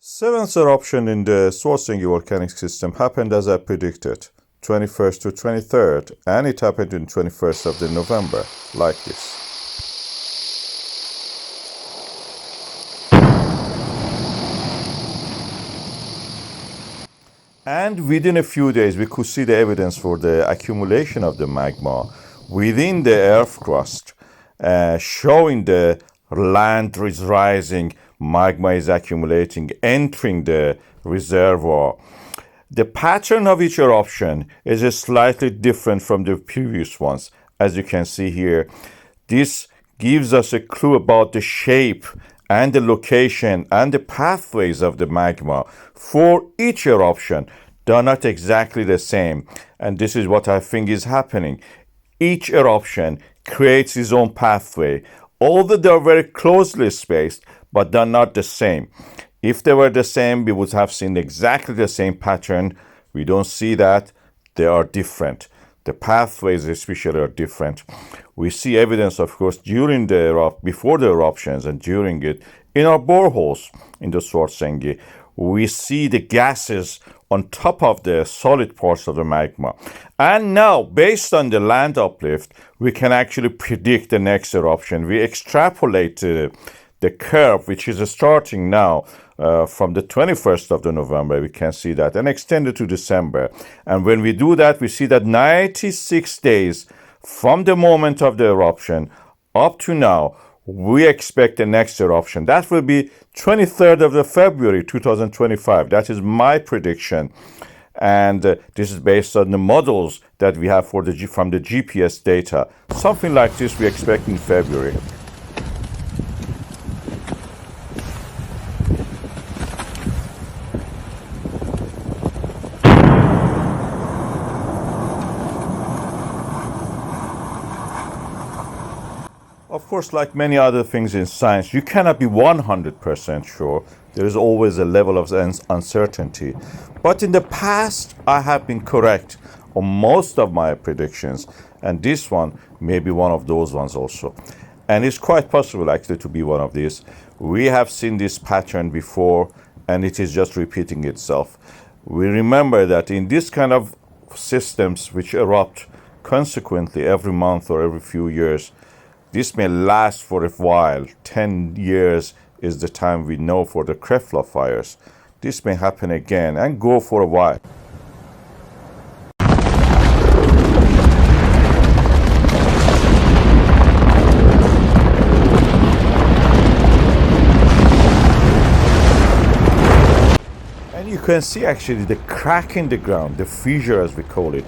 Seventh eruption in the Svartsengi volcanic system happened as I predicted, 21st to 23rd, and it happened in 21st of the November, like this. And within a few days, we could see the evidence for the accumulation of the magma within the earth crust, showing the land is rising, magma is accumulating, entering the reservoir. The pattern of each eruption is slightly different from the previous ones. As you can see here, this gives us a clue about the shape and the location and the pathways of the magma for each eruption. They are not exactly the same, and this is what I think is happening. Each eruption creates its own pathway, although they are very closely spaced, but they're not the same. If they were the same, we would have seen exactly the same pattern. We don't see that. They are different. The pathways especially are different. We see evidence, of course, before the eruptions and during it, in our boreholes in the Svartsengi. We see the gases on top of the solid parts of the magma. And now, based on the land uplift, we can actually predict the next eruption. We extrapolate the curve, which is starting now from the 21st of the November, we can see that, and extended to December. And when we do that, we see that 96 days from the moment of the eruption up to now, we expect the next eruption. That will be 23rd of the February 2025. That is my prediction. And this is based on the models that we have from the GPS data. Something like this we expect in February. Of course, like many other things in science, you cannot be 100% sure. There is always a level of uncertainty. But in the past, I have been correct on most of my predictions, and this one may be one of those ones also. And it's quite possible actually to be one of these. We have seen this pattern before, and it is just repeating itself. We remember that in this kind of systems which erupt consequently every month or every few years, this may last for a while. 10 years is the time we know for the Krefla fires. This may happen again and go for a while. And you can see actually the crack in the ground, the fissure as we call it,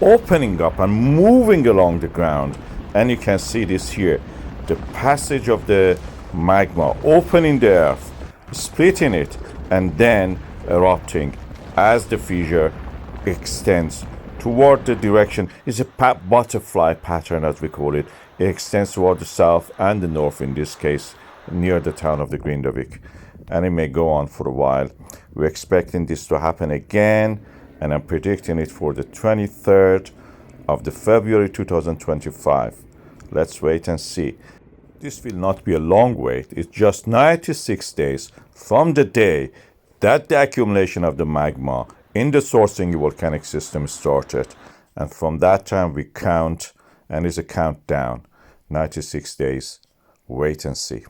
opening up and moving along the ground. And you can see this here, the passage of the magma opening the earth, splitting it, and then erupting as the fissure extends toward the direction. It's a butterfly pattern, as we call it. It extends toward the south and the north, in this case, near the town of the Grindavík. And it may go on for a while. We're expecting this to happen again, and I'm predicting it for the 23rd of the February 2025. Let's wait and see. This will not be a long wait. It's just 96 days from the day that the accumulation of the magma in the Svartsengi volcanic system started. And from that time we count, and it's a countdown. 96 days. Wait and see.